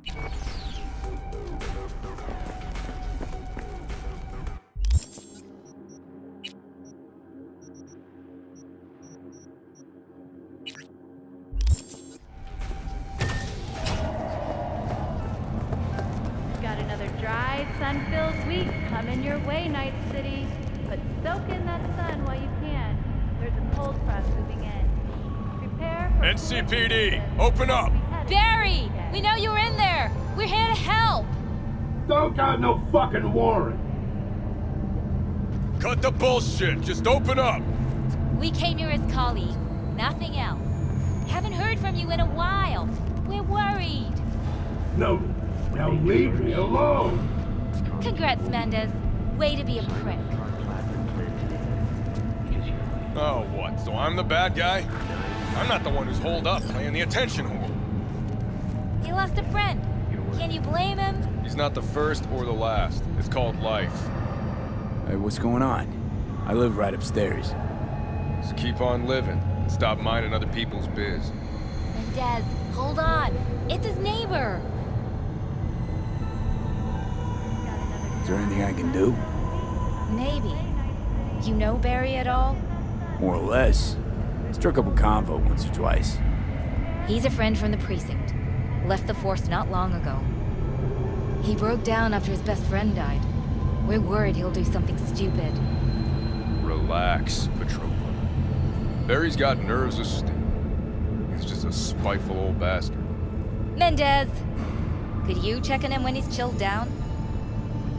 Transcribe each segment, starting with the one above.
Got another dry, sun-filled week coming your way, Night City. But soak in that sun while you can. There's a cold front moving in. Prepare for NCPD, open up! Barry! We know you're in there! We're here to help! Don't got no fucking warrant! Cut the bullshit, just open up! We came here as colleagues, nothing else. Haven't heard from you in a while. We're worried. No, now leave me alone! Congrats, Mendez. Way to be a prick. Oh, what? So I'm the bad guy? I'm not the one who's holed up playing the attention whore. He lost a friend. Can you blame him? He's not the first or the last. It's called life. Hey, what's going on? I live right upstairs. So keep on living and stop minding other people's biz. Mendez, hold on. It's his neighbor. Is there anything I can do? Maybe. You know Barry at all? More or less. Struck up a convo once or twice. He's a friend from the precinct. Left the force not long ago. He broke down after his best friend died. We're worried he'll do something stupid. Relax, Patrol. Barry's got nerves of steel. He's just a spiteful old bastard. Mendez! Could you check on him when he's chilled down?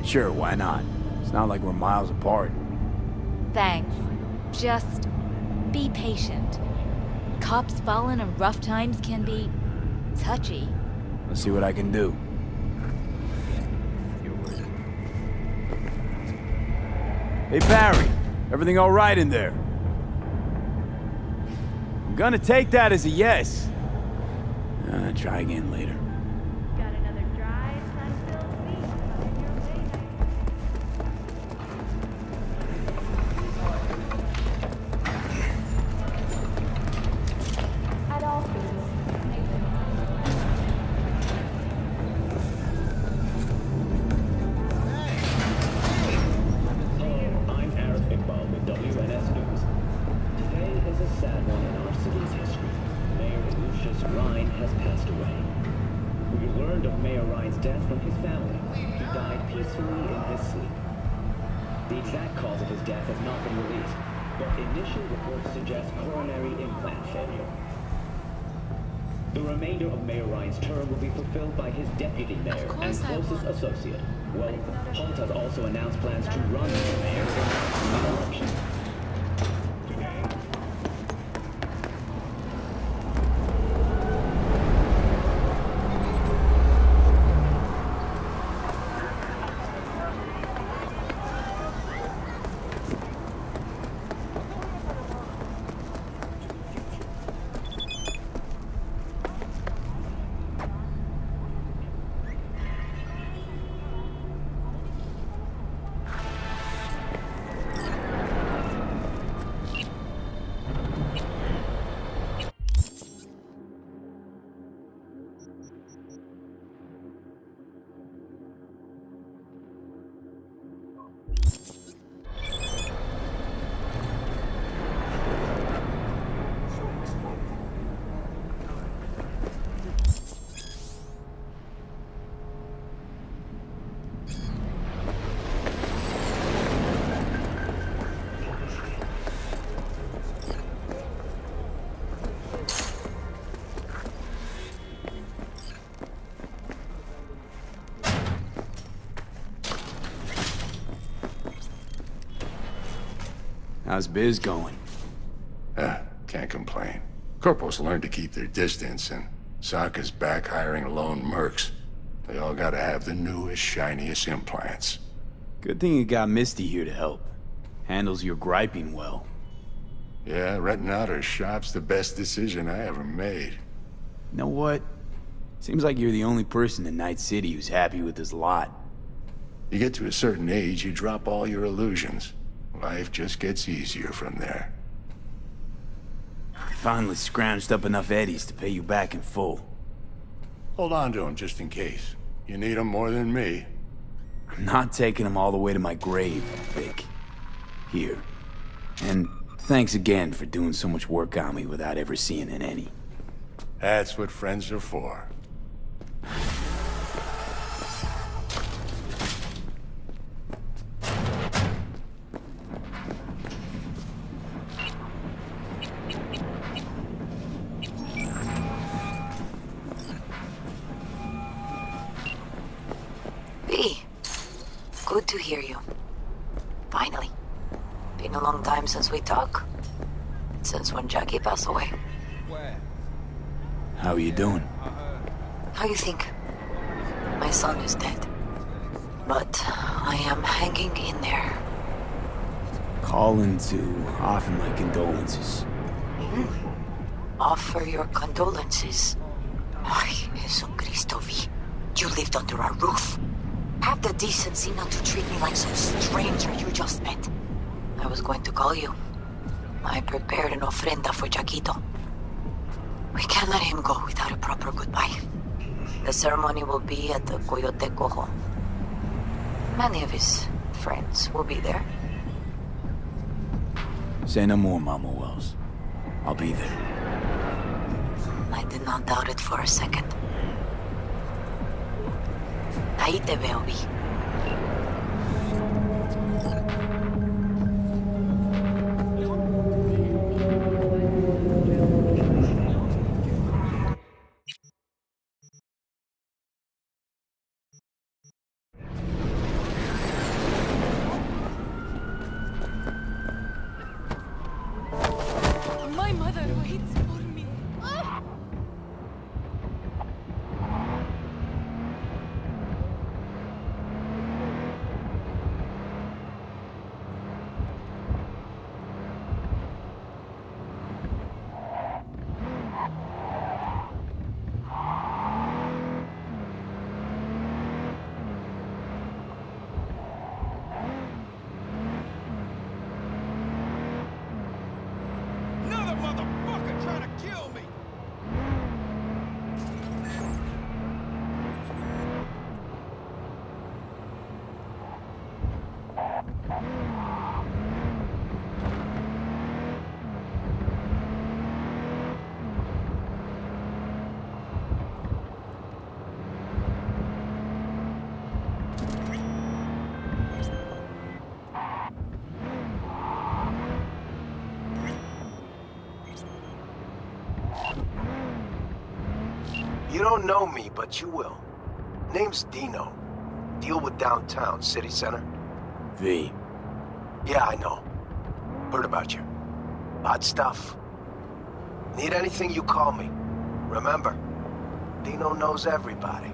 Sure, why not? It's not like we're miles apart. Thanks. Just be patient. Cops falling in rough times can be touchy. Let's see what I can do. Hey, Barry. Everything all right in there? I'm gonna take that as a yes. Try again later. Got another dry, sun-filled week coming your way, Night. At all has passed away. We learned of Mayor Ryan's death from his family. He died peacefully in his sleep. The exact cause of his death has not been released, but initial reports suggest coronary implant failure. The remainder of Mayor Ryan's term will be fulfilled by his deputy mayor and closest associate. Well, Holt has also announced plans to run for mayor in the upcoming election. How's biz going? Can't complain. Corporals learned to keep their distance, and Sokka's back hiring lone mercs. They all gotta have the newest, shiniest implants. Good thing you got Misty here to help. Handles your griping well. Yeah, renting out her shop's the best decision I ever made. You know what? Seems like you're the only person in Night City who's happy with this lot. You get to a certain age, you drop all your illusions. Life just gets easier from there. Finally scrounged up enough eddies to pay you back in full. Hold on to him just in case. You need him more than me. I'm not taking him all the way to my grave, Vic. Here. And thanks again for doing so much work on me without ever seeing an any. That's what friends are for. V, good to hear you. Finally. Been a long time since we talked. Since when Jackie passed away. How are you doing? How you think? My son is dead. But I am hanging in there. Calling to offer my condolences. Offer your condolences. Ay, Jesucristo, V. You lived under our roof. Have the decency not to treat me like some stranger you just met. I was going to call you. I prepared an ofrenda for Jaquito. We can't let him go without a proper goodbye. The ceremony will be at the Coyote Cojo. Many of his friends will be there. Say no more, Mama Wells. I'll be there. I did not doubt it for a second. Ahí te veo, Vi. My mother waits for me. Another motherfucker trying to kill me! You don't know me, but you will. Name's Dino. Deal with downtown, city center. V. Yeah, I know. Heard about you. Odd stuff. Need anything, you call me. Remember, Dino knows everybody.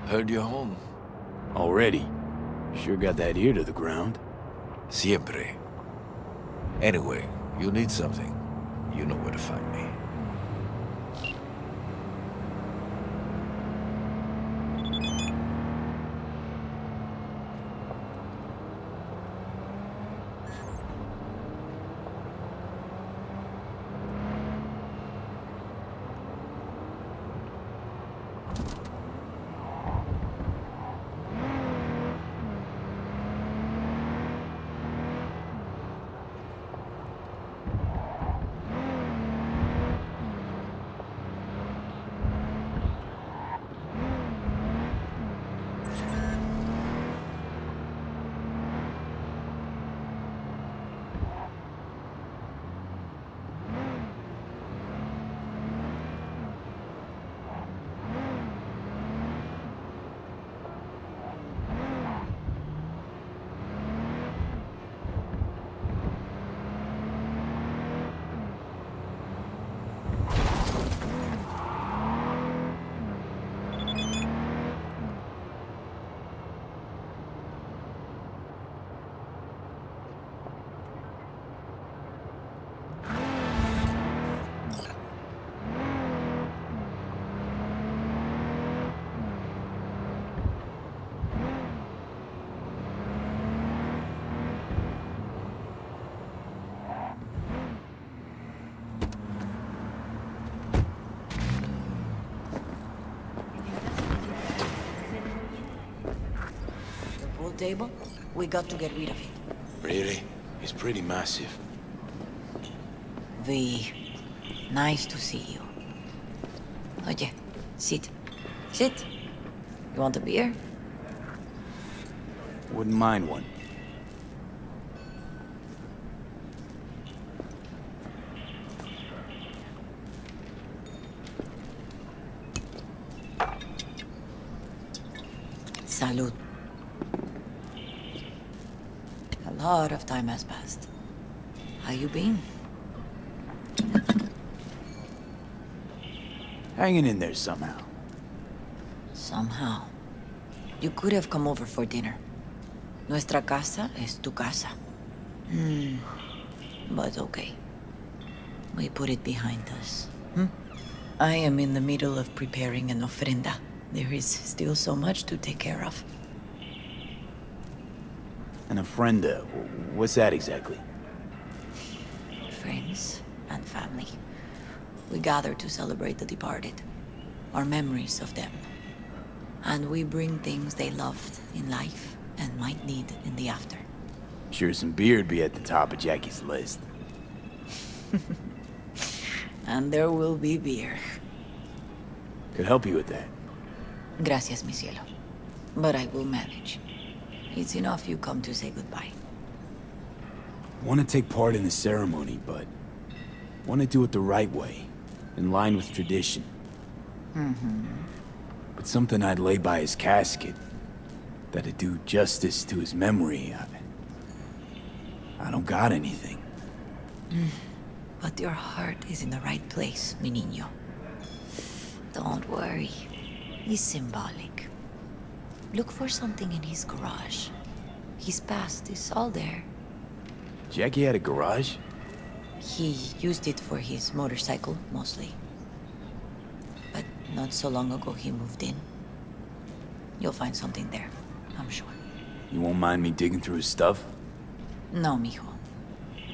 Heard you're home. Already? Sure got that ear to the ground. Siempre. Anyway, you need something. You know where to find me. table, we got to get rid of it. Really? It's pretty massive. V, nice to see you. Oye, sit. Sit. You want a beer? Wouldn't mind one. Salud. A lot of time has passed. How you been? Hanging in there somehow. Somehow. You could have come over for dinner. Nuestra casa es tu casa. But okay. We put it behind us. I am in the middle of preparing an ofrenda. There is still so much to take care of. An ofrenda? What's that exactly? Friends and family. We gather to celebrate the departed. Our memories of them. And we bring things they loved in life and might need in the after. Sure some beer'd be at the top of Jackie's list. And there will be beer. Could help you with that. Gracias, mi cielo. But I will manage. It's enough you come to say goodbye. Want to take part in the ceremony, but want to do it the right way, in line with tradition. But something I'd lay by his casket, that'd do justice to his memory. I don't got anything. But your heart is in the right place, mi niño. Don't worry. He's symbolic. Look for something in his garage. His past is all there. Jackie had a garage? He used it for his motorcycle, mostly. But not so long ago he moved in. You'll find something there, I'm sure. You won't mind me digging through his stuff? No, mijo.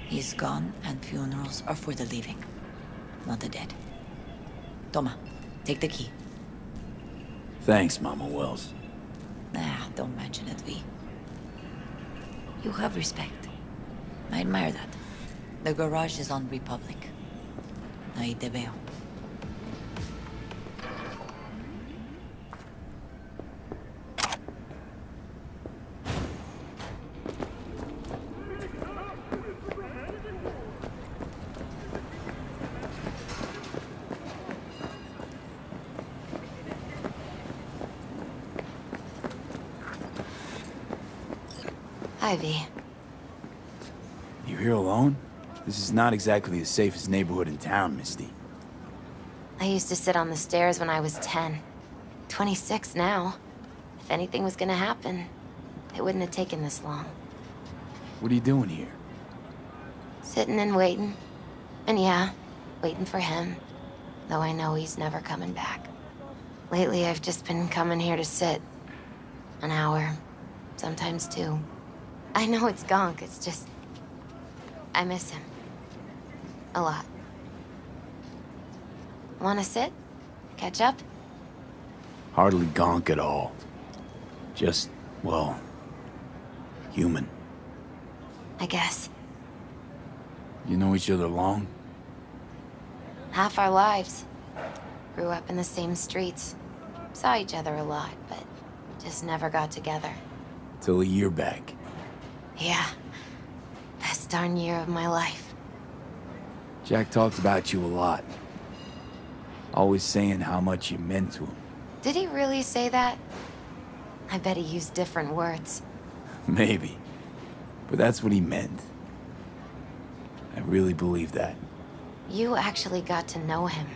He's gone and funerals are for the living, not the dead. Toma, take the key. Thanks, Mama Wells. Don't mention it, V. You have respect. I admire that. The garage is on Republic. Ahí te veo. Hi, V. You here alone? This is not exactly the safest neighborhood in town, Misty. I used to sit on the stairs when I was 10. 26 now. If anything was gonna happen, it wouldn't have taken this long. What are you doing here? Sitting and waiting. And yeah, waiting for him. Though I know he's never coming back. Lately, I've just been coming here to sit. An hour. Sometimes 2. I know it's gonk, it's just... I miss him. A lot. Wanna sit? Catch up? Hardly gonk at all. Just, well... human. I guess. You know each other long? Half our lives. Grew up in the same streets. Saw each other a lot, but just never got together. Till a year back. Yeah. Best darn year of my life. Jack talked about you a lot. Always saying how much you meant to him. Did he really say that? I bet he used different words. Maybe. But that's what he meant. I really believe that. You actually got to know him.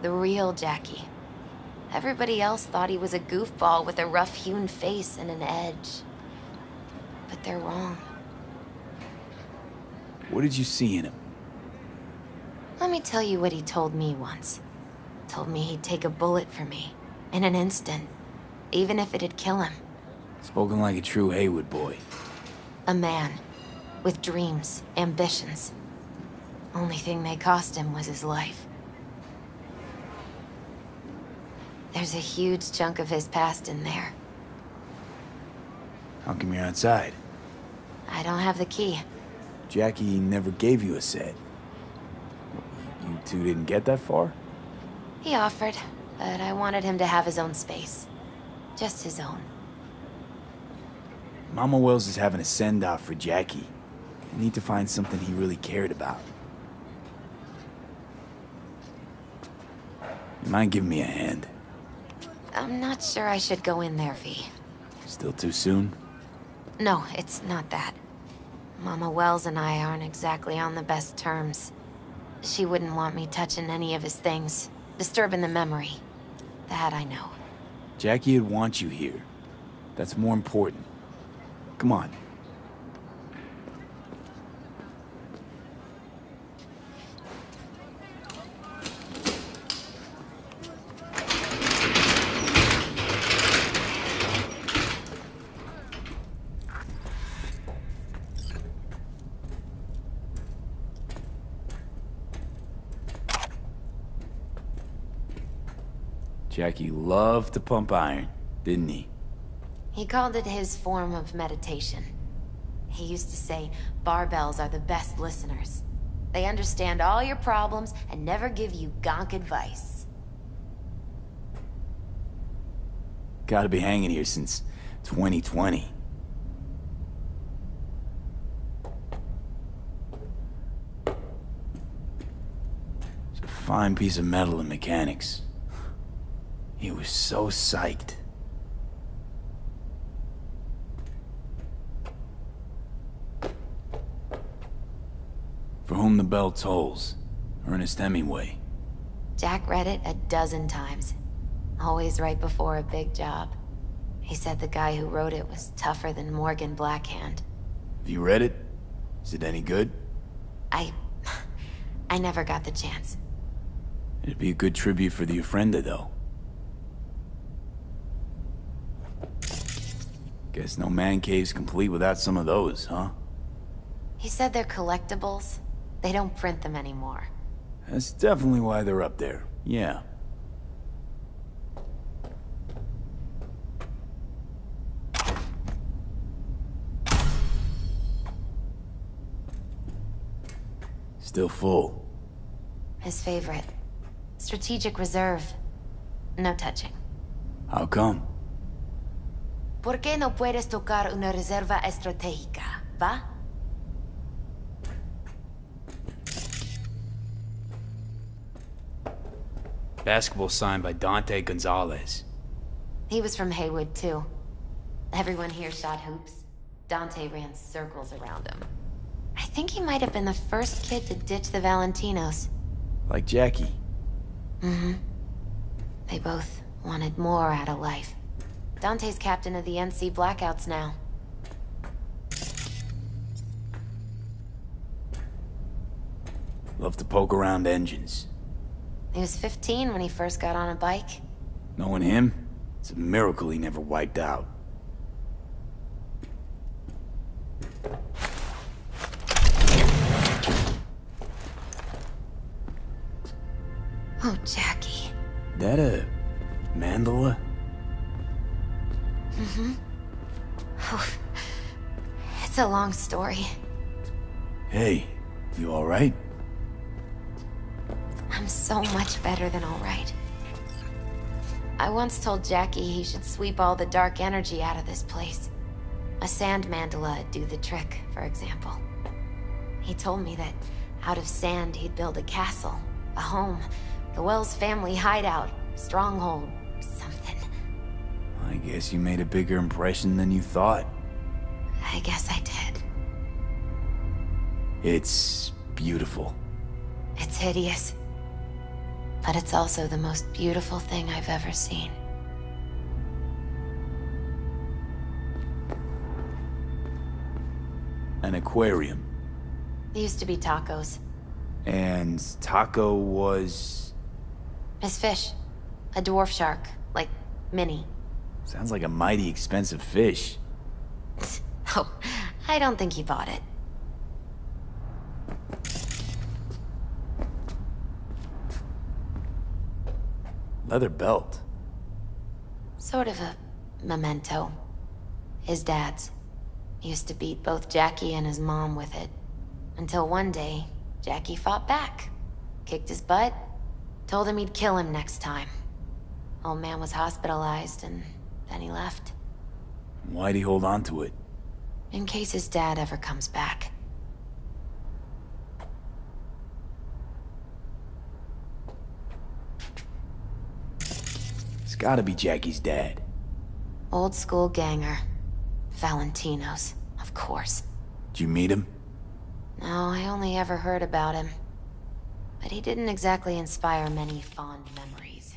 The real Jackie. Everybody else thought he was a goofball with a rough-hewn face and an edge. But they're wrong. What did you see in him? Let me tell you what he told me once. Told me he'd take a bullet for me. In an instant. Even if it'd kill him. Spoken like a true Haywood boy. A man. With dreams, ambitions. Only thing they cost him was his life. There's a huge chunk of his past in there. How come you're outside? I don't have the key. Jackie never gave you a set. You two didn't get that far? He offered, but I wanted him to have his own space. Just his own. Mama Wells is having a send-off for Jackie. I need to find something he really cared about. You mind giving me a hand? I'm not sure I should go in there, V. Still too soon? No, it's not that. Mama Wells and I aren't exactly on the best terms. She wouldn't want me touching any of his things, disturbing the memory. That I know. Jackie would want you here. That's more important. Come on. Jackie loved to pump iron, didn't he? He called it his form of meditation. He used to say, barbells are the best listeners. They understand all your problems and never give you gonk advice. Gotta be hanging here since 2020. It's a fine piece of metal in mechanics. He was so psyched. For whom the bell tolls, Ernest Hemingway. Jack read it a dozen times. Always right before a big job. He said the guy who wrote it was tougher than Morgan Blackhand. Have you read it? Is it any good? I never got the chance. It'd be a good tribute for the Ofrenda, though. Guess no man cave's complete without some of those, huh? He said they're collectibles. They don't print them anymore. That's definitely why they're up there, yeah. Still full. His favorite. Strategic reserve. No touching. How come? ¿Por qué no puedes tocar una reserva estratégica, va? Basketball signed by Dante Gonzalez. He was from Haywood, too. Everyone here shot hoops. Dante ran circles around him. I think he might have been the first kid to ditch the Valentinos. Like Jackie. Mm-hmm. They both wanted more out of life. Dante's captain of the NC Blackouts now. Love to poke around engines. He was 15 when he first got on a bike. Knowing him, it's a miracle he never wiped out. Oh, Jackie. That a mandala? Mm-hmm. Oh, it's a long story. Hey, you alright? I'm so much better than alright. I once told Jackie he should sweep all the dark energy out of this place. A sand mandala would do the trick, for example. He told me that out of sand he'd build a castle, a home, the Wells family hideout, stronghold, something. I guess you made a bigger impression than you thought. I guess I did. It's beautiful. It's hideous. But it's also the most beautiful thing I've ever seen. An aquarium. It used to be Taco's. And Taco was... His fish. A dwarf shark. Like, Minnie. Sounds like a mighty expensive fish. Oh, I don't think he bought it. Leather belt. Sort of a memento. His dad's. Used to beat both Jackie and his mom with it. Until one day, Jackie fought back. Kicked his butt. Told him he'd kill him next time. Old man was hospitalized, and then he left. Why'd he hold on to it? In case his dad ever comes back. It's gotta be Jackie's dad. Old school ganger. Valentino's, of course. Did you meet him? No, I only ever heard about him. But he didn't exactly inspire many fond memories.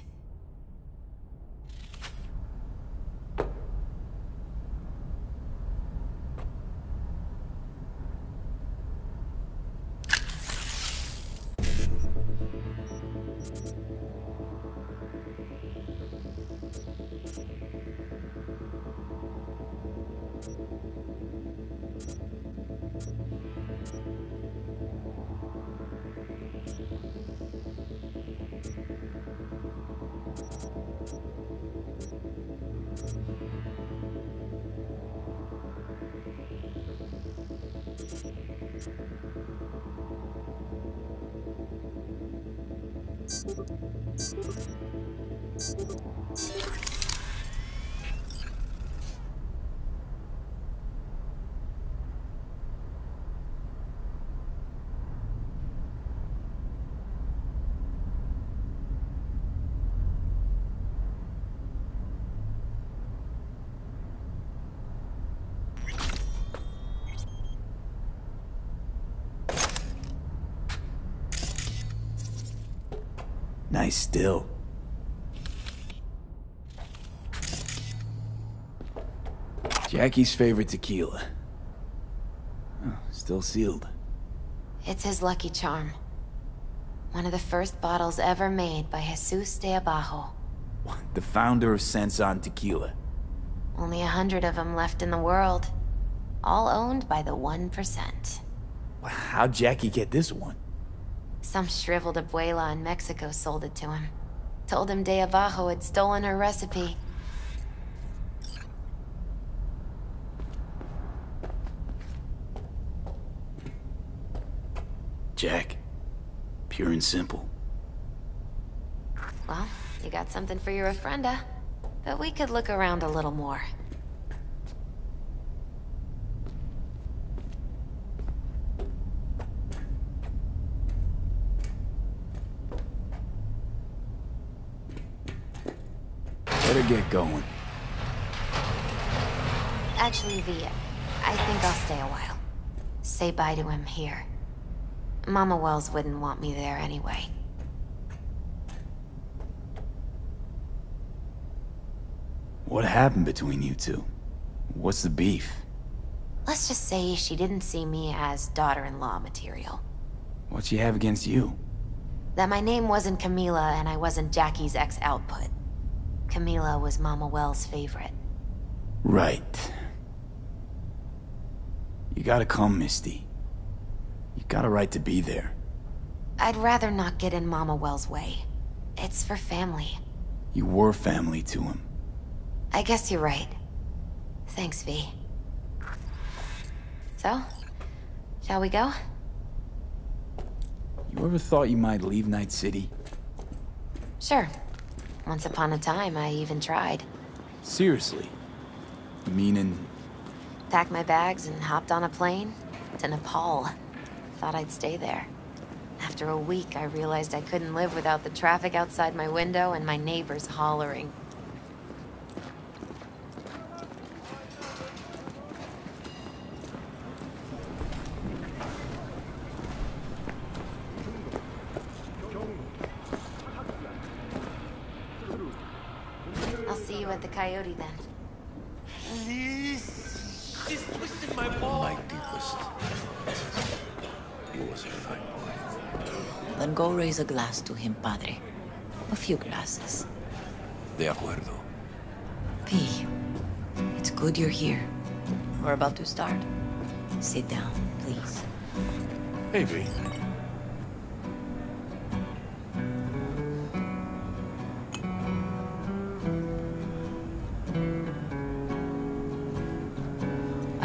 Nice still. Jackie's favorite tequila. Oh, still sealed. It's his lucky charm. One of the first bottles ever made by Jesus de Abajo. The founder of Sensan Tequila. Only 100 of them left in the world. All owned by the 1%. How'd Jackie get this one? Some shriveled abuela in Mexico sold it to him. Told him de Abajo had stolen her recipe. Jack. Pure and simple. Well, you got something for your ofrenda. But we could look around a little more. Better get going. Actually, V, I think I'll stay a while. Say bye to him here. Mama Wells wouldn't want me there anyway. What happened between you two? What's the beef? Let's just say she didn't see me as daughter-in-law material. What she have against you? That my name wasn't Camila and I wasn't Jackie's ex-output. Camila was Mama Wells' favorite. Right. You gotta come, Misty. You got a right to be there. I'd rather not get in Mama Wells' way. It's for family. You were family to him. I guess you're right. Thanks, V. So, shall we go? You ever thought you might leave Night City? Sure. Once upon a time, I even tried. Seriously? Meaning? Packed my bags and hopped on a plane to Nepal. Thought I'd stay there. After a week, I realized I couldn't live without the traffic outside my window and my neighbors hollering. I'll see you at the Coyote then. Please. She's twisting my ball. My deepest. He was a fine boy. Then go raise a glass to him, Padre. A few glasses. De acuerdo. P, it's good you're here. We're about to start. Sit down, please. Hey, V.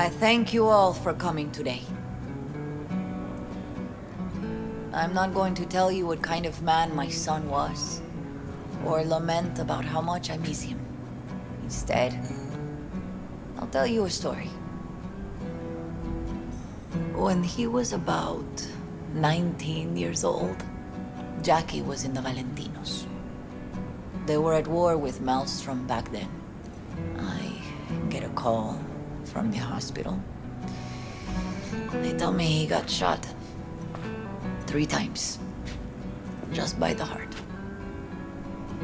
I thank you all for coming today. I'm not going to tell you what kind of man my son was, or lament about how much I miss him. Instead, I'll tell you a story. When he was about 19 years old, Jackie was in the Valentinos. They were at war with Maelstrom back then. I get a call from the hospital. They tell me he got shot 3 times, just by the heart.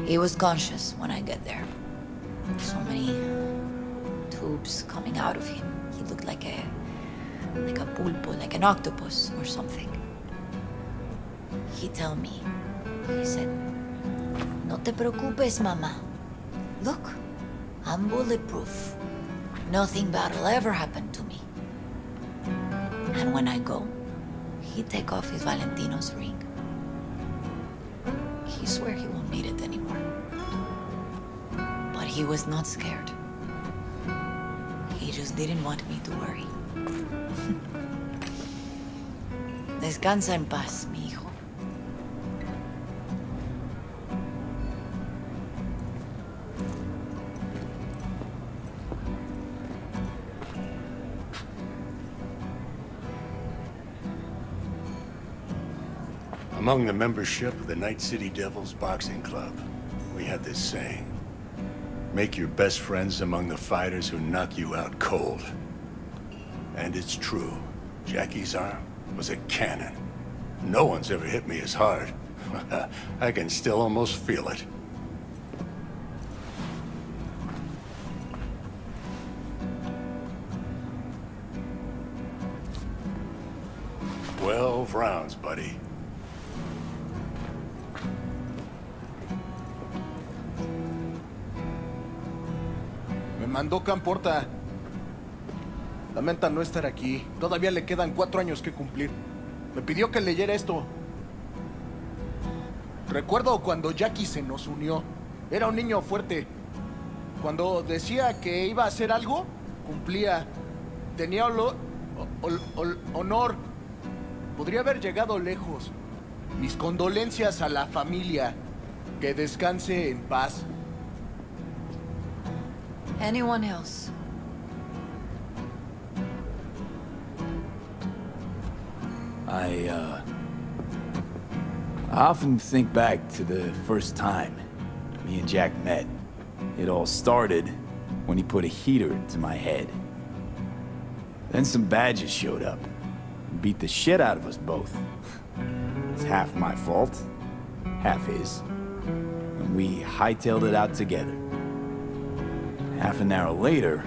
He was conscious when I get there. So many tubes coming out of him. He looked like a pulpo, like an octopus or something. He tell me, he said, "No te preocupes, mama. Look, I'm bulletproof. Nothing bad will ever happen to me." And when I go, he take off his Valentino's ring. He swear he won't need it anymore. But he was not scared. He just didn't want me to worry. Descansa en paz, mi hijo. Among the membership of the Night City Devils Boxing Club, we had this saying: make your best friends among the fighters who knock you out cold. And it's true. Jackie's arm was a cannon. No one's ever hit me as hard. I can still almost feel it. "12 rounds, buddy." Me mandó Camporta. Lamenta no estar aquí. Todavía le quedan 4 años que cumplir. Me pidió que leyera esto. Recuerdo cuando Jackie se nos unió. Era un niño fuerte. Cuando decía que iba a hacer algo, cumplía. Tenía honor. Podría haber llegado lejos. Mis condolencias a la familia. Que descanse en paz. Anyone else? I often think back to the first time me and Jack met. It all started when he put a heater to my head. Then some badges showed up and beat the shit out of us both. It's half my fault, half his. And we hightailed it out together. Half an hour later,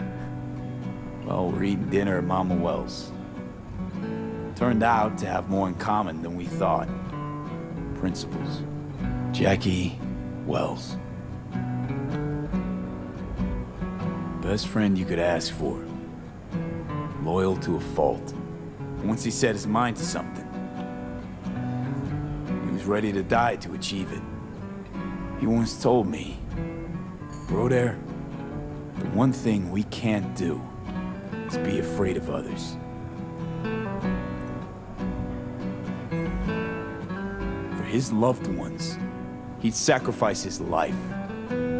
well, we're eating dinner at Mama Wells. Turned out to have more in common than we thought. Principles. Jackie Wells. Best friend you could ask for. Loyal to a fault. Once he set his mind to something, he was ready to die to achieve it. He once told me, "Broder, the one thing we can't do is be afraid of others." For his loved ones, he'd sacrifice his life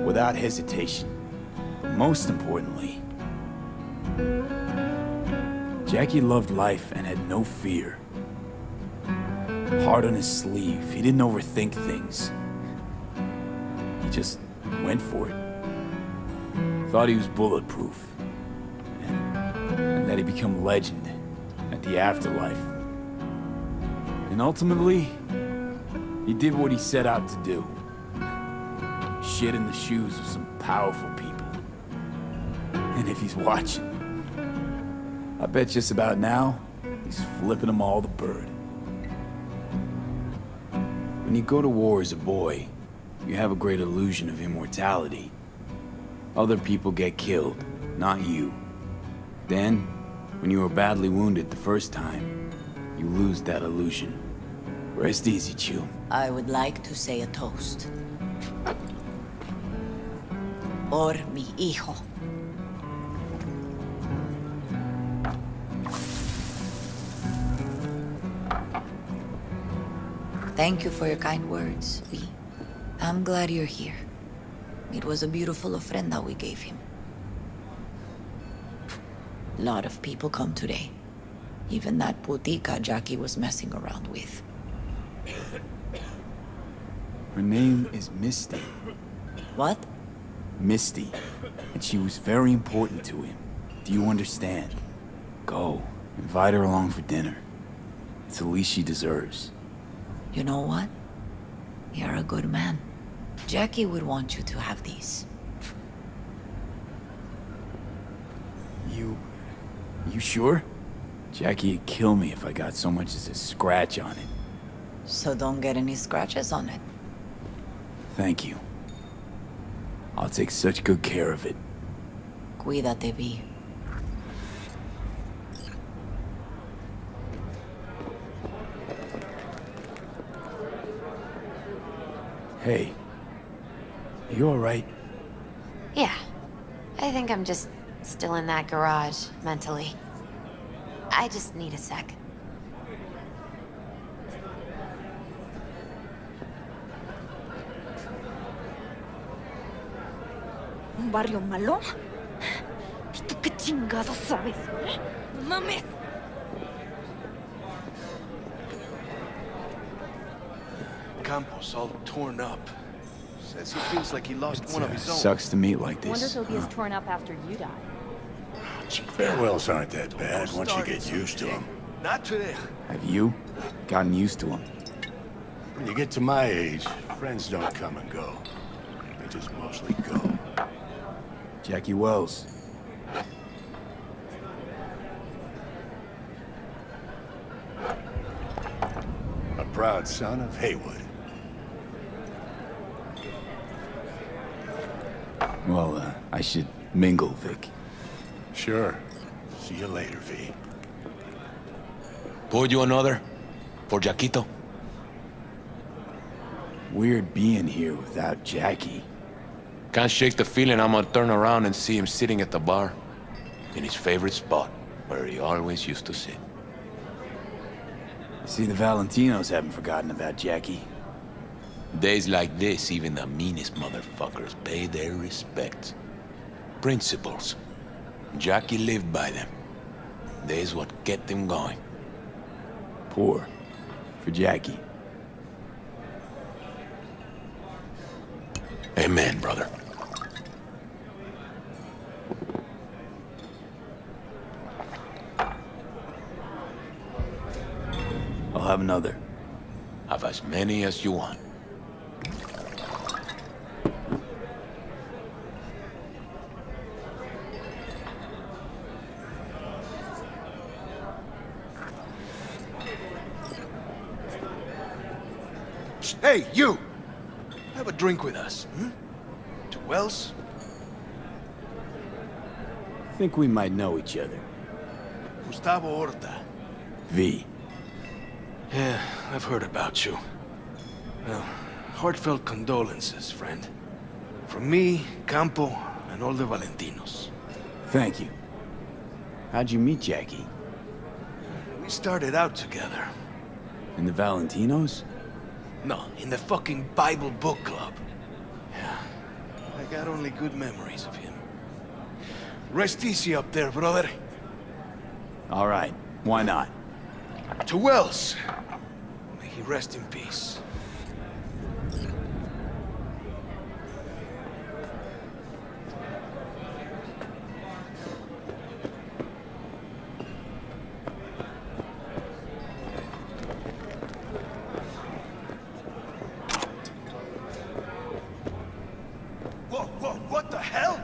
without hesitation. But most importantly, Jackie loved life and had no fear. Heart on his sleeve, he didn't overthink things. He just went for it. Thought he was bulletproof, and that he'd become legend at the afterlife. And ultimately, he did what he set out to do. Shit in the shoes of some powerful people. And if he's watching, I bet just about now, he's flipping them all the bird. When you go to war as a boy, you have a great illusion of immortality. Other people get killed, not you. Then, when you were badly wounded the first time, you lose that illusion. Rest easy, Chew. I would like to say a toast. Por mi hijo. Thank you for your kind words, V. I'm glad you're here. It was a beautiful ofrenda we gave him. A lot of people come today. Even that putica Jackie was messing around with. Her name is Misty. What? Misty. And she was very important to him. Do you understand? Go. Invite her along for dinner. It's the least she deserves. You know what? You're a good man. Jackie would want you to have these. You sure? Jackie'd kill me if I got so much as a scratch on it. So don't get any scratches on it. Thank you. I'll take such good care of it. Cuídate, V. Hey. You alright? Yeah. I think I'm just still in that garage, mentally. I just need a sec. ¿Un barrio malo? ¿Y tú qué chingados sabes? ¡No mames! Campos all torn up. Says he feels like he lost one of his own. Sucks to meet like I wonder this. if he'll be as torn up after you die. Farewells aren't that bad once you get used to them. Not today. Have you gotten used to him? When you get to my age, friends don't come and go. They just mostly go. Jackie Wells. A proud son of Haywood. Well, I should mingle, Vic. Sure. See you later, V. Pour you another? For Jaquito? Weird being here without Jackie. Can't shake the feeling I'm gonna turn around and see him sitting at the bar. In his favorite spot, where he always used to sit. See, the Valentinos haven't forgotten about Jackie. Days like this, even the meanest motherfuckers pay their respects. Principles. Jackie lived by them. They's what kept him going. Poor. For Jackie. Amen, brother. I'll have another. Have as many as you want. Hey, you! Have a drink with us, hmm? To Wells? Think we might know each other. Gustavo Horta. V. Yeah, I've heard about you. Well, heartfelt condolences, friend. From me, Campo, and all the Valentinos. Thank you. How'd you meet Jackie? We started out together. In the Valentinos? No, in the fucking Bible book club. Yeah, I got only good memories of him. Rest easy up there, brother. All right, why not? To Wells. May he rest in peace. Whoa, what the hell?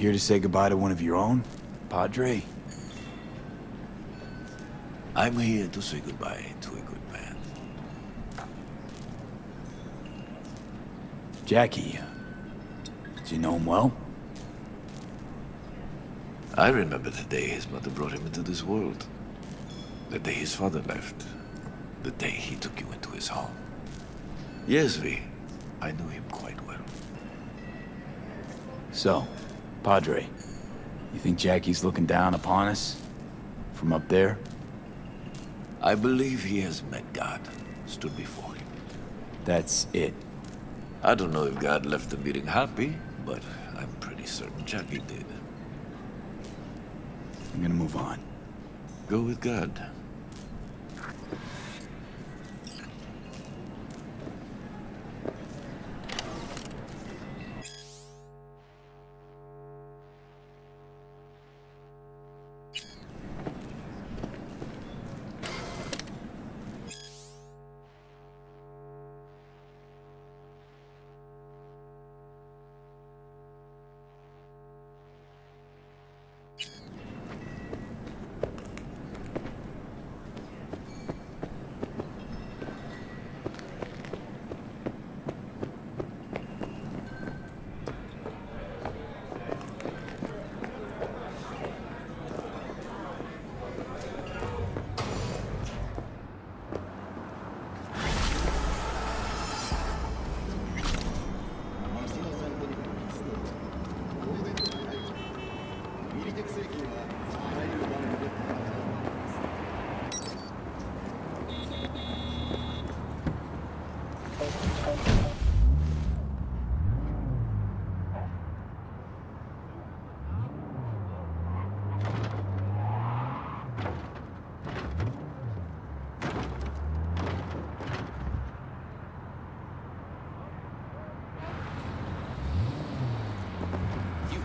here to say goodbye to one of your own, Padre? I'm here to say goodbye to a good man. Jackie, did you know him well? I remember the day his mother brought him into this world. The day his father left. The day he took you into his home. Yes, V. I knew him quite well. So, Padre, you think Jackie's looking down upon us? From up there? I believe he has met God, stood before him. That's it. I don't know if God left the meeting happy, but I'm pretty certain Jackie did. I'm gonna move on. Go with God.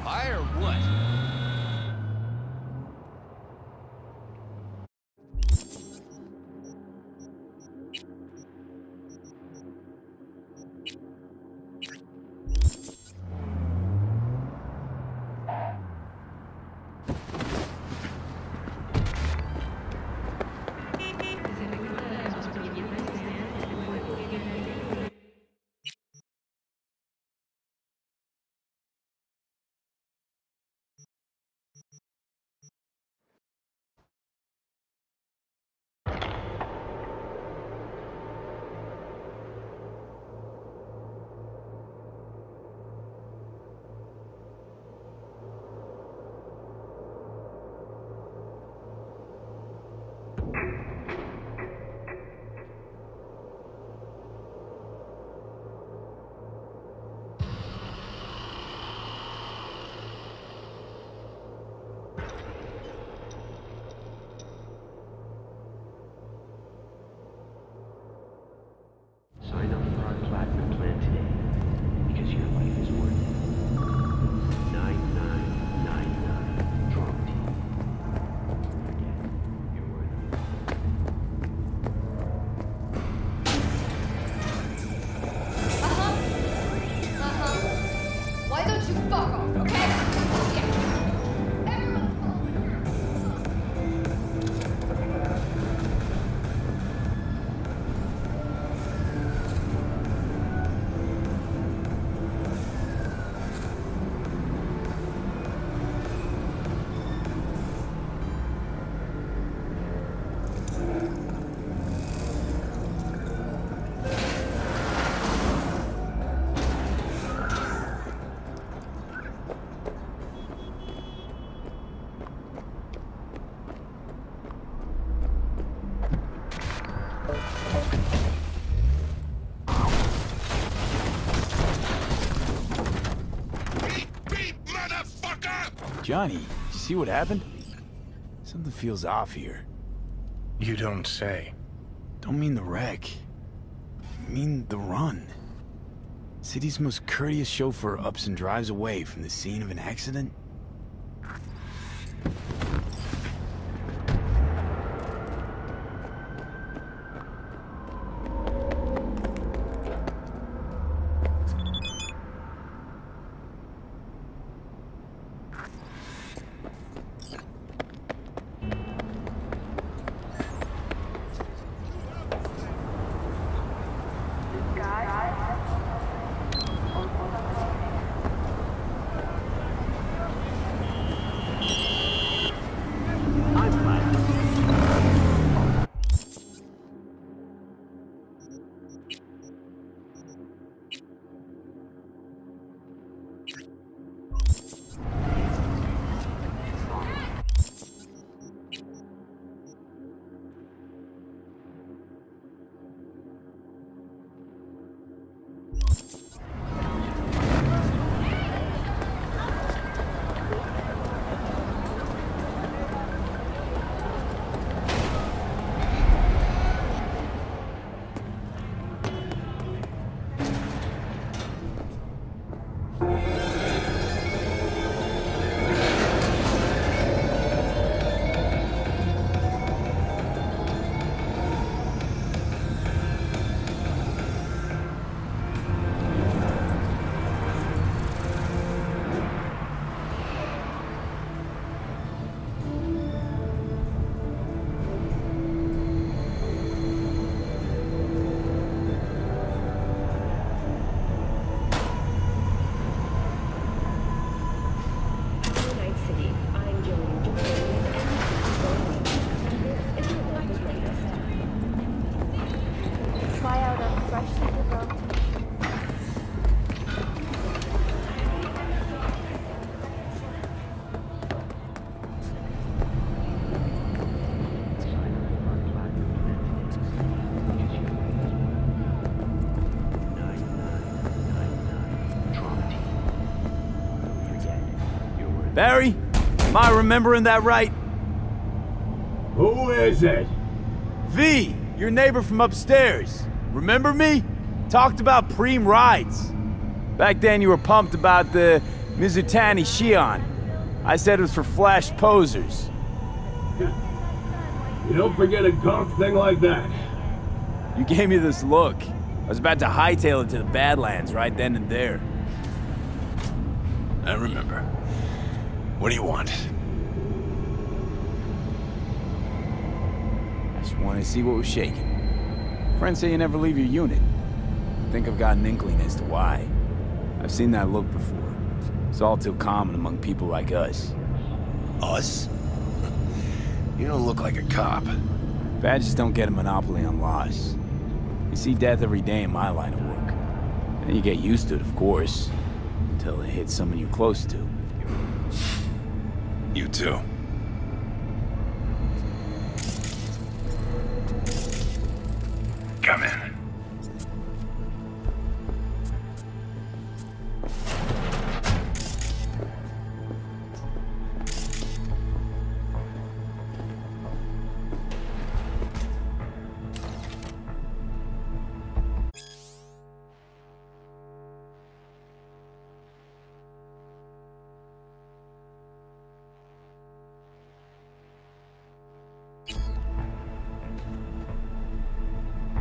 High or what? Sign up for our platinum plan today, because your life is worth it. 9999 Drop Team. Forget, you're worth it. Why don't you fuck off, okay? Yeah. Johnny, you see what happened? Something feels off here. You don't say. Don't mean the wreck. I mean the run. City's most courteous chauffeur ups and drives away from the scene of an accident. Barry? Am I remembering that right? Who is it? V, your neighbor from upstairs. Remember me? Talked about preem rides. Back then you were pumped about the Mizutani Shion. I said it was for flash posers. You don't forget a gunk thing like that. You gave me this look. I was about to hightail it to the Badlands right then and there. I remember. What do you want? I just want to see what was shaking. Friends say you never leave your unit. I think I've got an inkling as to why. I've seen that look before. It's all too common among people like us. Us? You don't look like a cop. Badges don't get a monopoly on loss. You see death every day in my line of work. Then you get used to it, of course, until it hits someone you're close to. You too. Come in.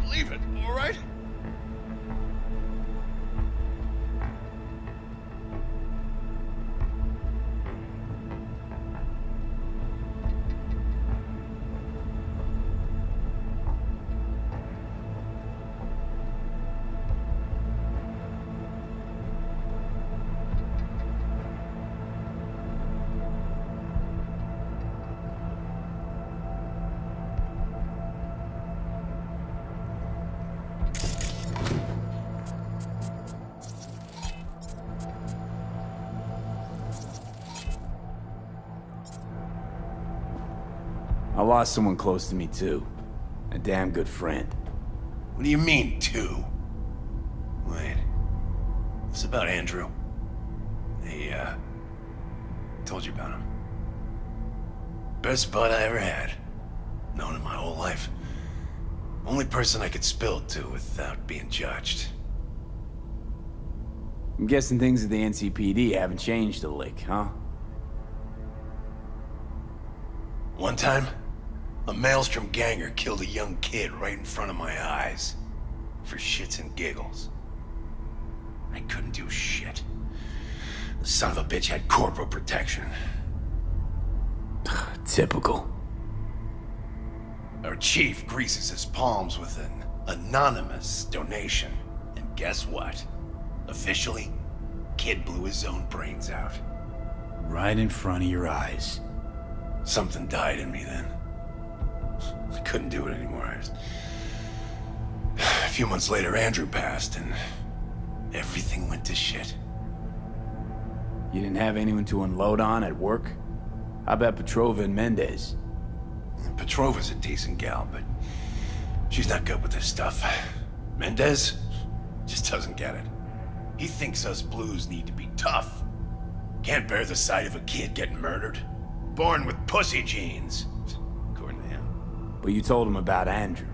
Believe it, all right? I lost someone close to me too. A damn good friend. What do you mean, two? Wait. This about Andrew? He, told you about him. Best bud I ever had. Known him my whole life. Only person I could spill it to without being judged. I'm guessing things at the NCPD haven't changed a lick, huh? One time, a Maelstrom ganger killed a young kid right in front of my eyes. For shits and giggles. I couldn't do shit. The son of a bitch had corporal protection. Typical. Our chief greases his palms with an anonymous donation. And guess what? Officially, kid blew his own brains out. Right in front of your eyes. Something died in me then. I couldn't do it anymore. A few months later, Andrew passed, and everything went to shit. You didn't have anyone to unload on at work? How about Petrova and Mendez? Petrova's a decent gal, but she's not good with this stuff. Mendez just doesn't get it. He thinks us blues need to be tough. Can't bear the sight of a kid getting murdered. Born with pussy genes, according to him. But you told him about Andrew.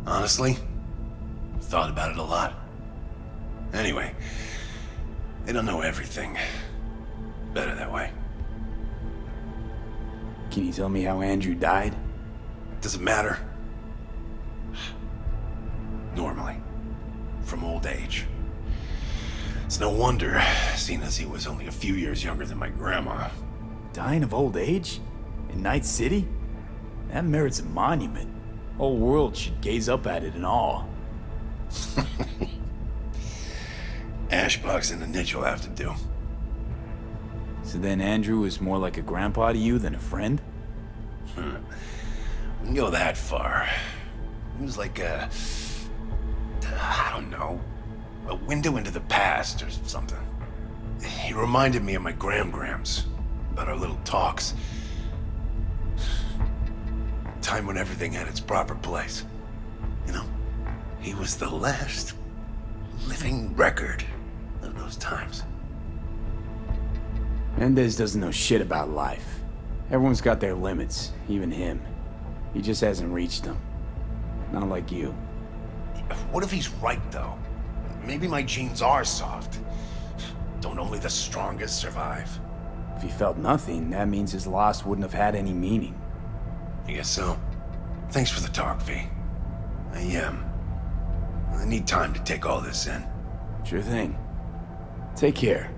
Honestly, thought about it a lot. Anyway, they don't know everything. Better that way. Can you tell me how Andrew died? Does it matter? Normally. From old age. It's no wonder, seeing as he was only a few years younger than my grandma. Dying of old age? In Night City? That merits a monument. Whole world should gaze up at it in awe. Ashbox and a niche will have to do. So then Andrew was more like a grandpa to you than a friend? Wouldn't go that far. He was like I don't know, a window into the past or something. He reminded me of my grams about our little talks. Time when everything had its proper place. You know, he was the last living record of those times. Mendez doesn't know shit about life. Everyone's got their limits, even him. He just hasn't reached them. Not like you. What if he's right, though? Maybe my genes are soft. Don't only the strongest survive? If he felt nothing, that means his loss wouldn't have had any meaning. I guess so. Thanks for the talk, V. I need time to take all this in. Sure thing. Take care.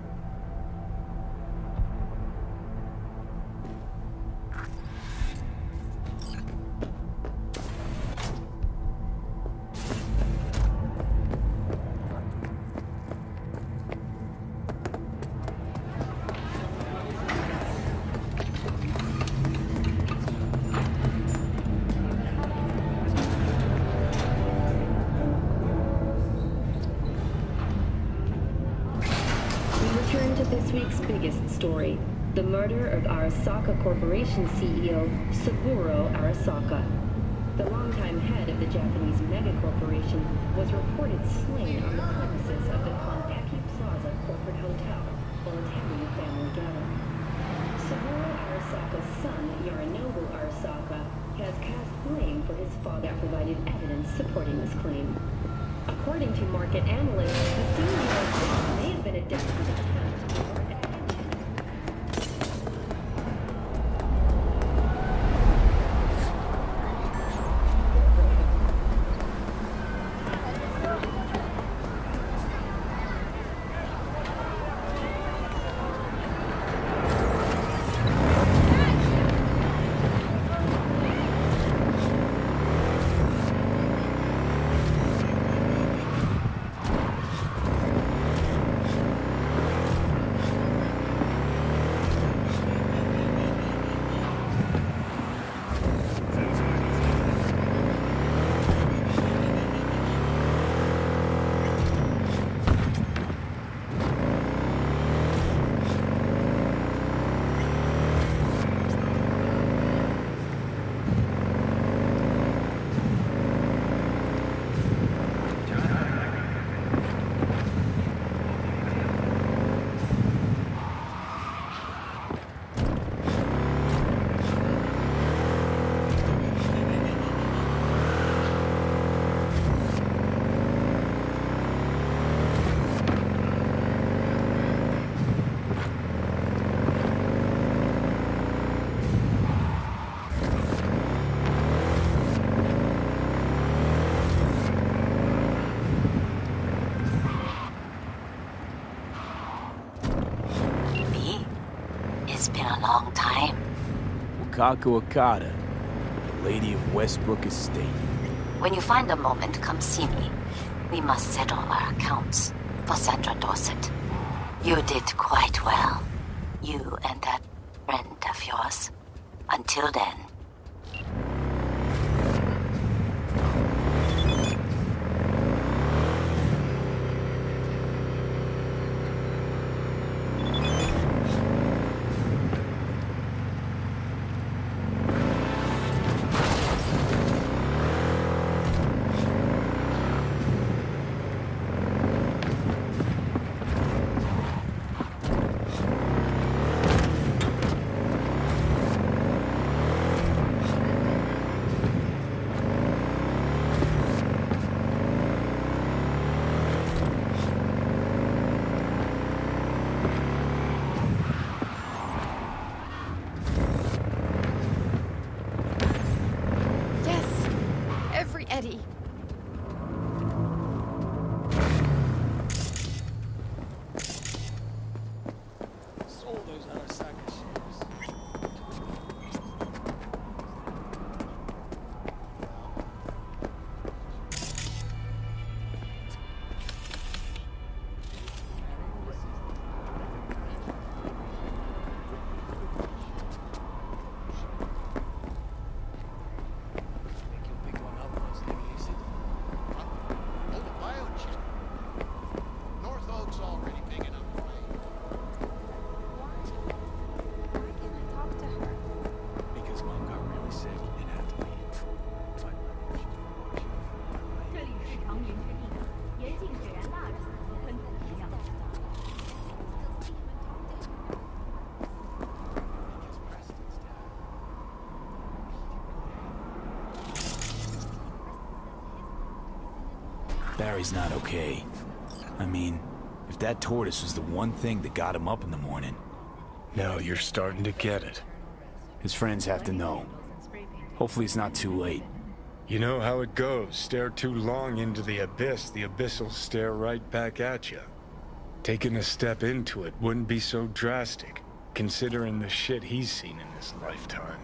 The murder of Arasaka Corporation CEO Saburo Arasaka. The longtime head of the Japanese megacorporation was reported slain on the premises of the Konpeki Plaza corporate hotel while attending a family gathering. Saburo Arasaka's son, Yorinobu Arasaka, has cast blame for his father provided evidence supporting this claim. According to market analysts, the CEO's death may have been a desperate attempt. Wakako Okada, the Lady of Westbrook Estate. When you find a moment, come see me. We must settle our accounts for Sandra Dorset. You did quite well. You and that friend of yours. Until then. Eddie. Sold those Arasaka shares. Barry's not okay. I mean, if that tortoise was the one thing that got him up in the morning... Now you're starting to get it. His friends have to know. Hopefully it's not too late. You know how it goes. Stare too long into the abyss will stare right back at you. Taking a step into it wouldn't be so drastic, considering the shit he's seen in his lifetime.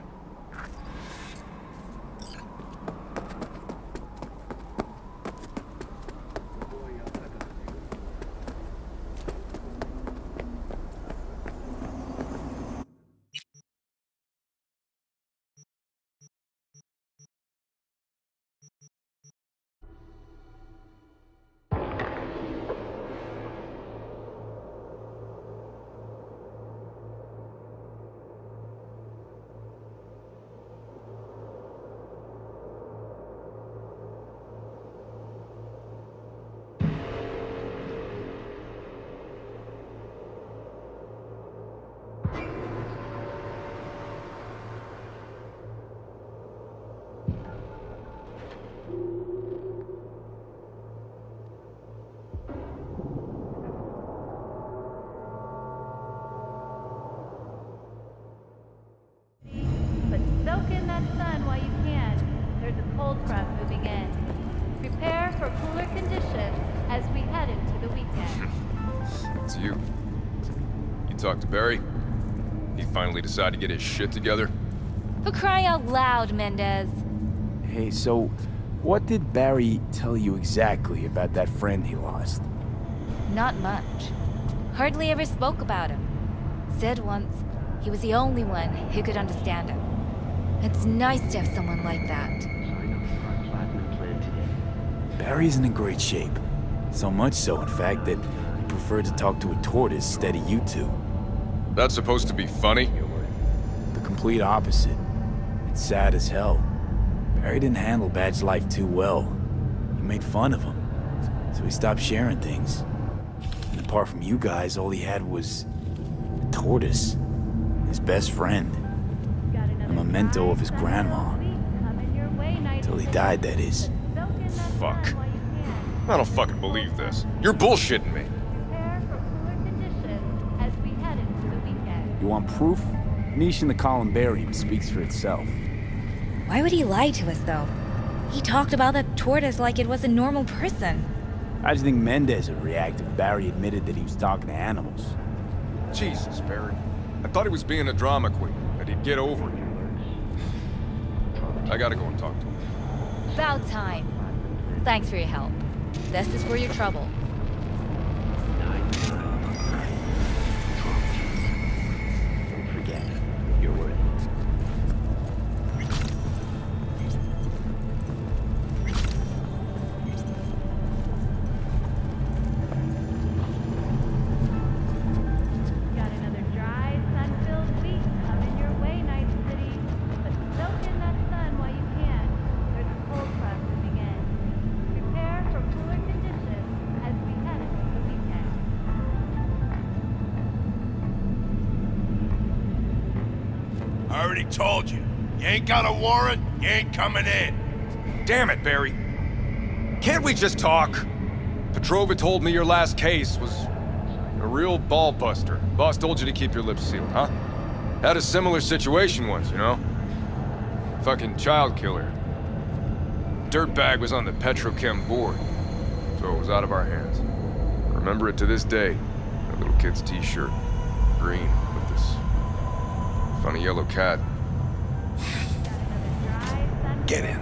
Soak in that sun while you can. There's a cold front moving in. Prepare for cooler conditions as we head into the weekend. It's you. You talked to Barry? He finally decided to get his shit together? For crying out loud, Mendez. Hey, so what did Barry tell you exactly about that friend he lost? Not much. Hardly ever spoke about him. Said once he was the only one who could understand him. It's nice to have someone like that. Barry's in great shape. So much so, in fact, that he preferred to talk to a tortoise instead of you two. That's supposed to be funny? The complete opposite. It's sad as hell. Barry didn't handle Badge's life too well. You made fun of him. So he stopped sharing things. And apart from you guys, all he had was... a tortoise. His best friend. A memento of his grandma. Till he died, that is. Fuck. I don't fucking believe this. You're bullshitting me. You want proof? Niche in the columbarium speaks for itself. Why would he lie to us, though? He talked about that tortoise like it was a normal person. How do you think Mendez would react if Barry admitted that he was talking to animals? Jesus, Barry. I thought he was being a drama queen, that he'd get over it. I gotta go and talk to him. About time. Thanks for your help. This is for your trouble. Don't forget, you're worth it. Got another dry, sun-filled week coming your way, Night City. But soak in that sun while you can. There's a cold front moving in. Prepare for cooler conditions as we head into the weekend. I already told you. You ain't got a warrant, you ain't coming in. Damn it, Barry. Can't we just talk? Petrova told me your last case was a real ball buster. Boss told you to keep your lips sealed, huh? Had a similar situation once, you know? Fucking child killer. Dirtbag was on the petrochem board, so it was out of our hands. I remember it to this day. A little kid's t-shirt. Green, with this funny yellow cat. Get in.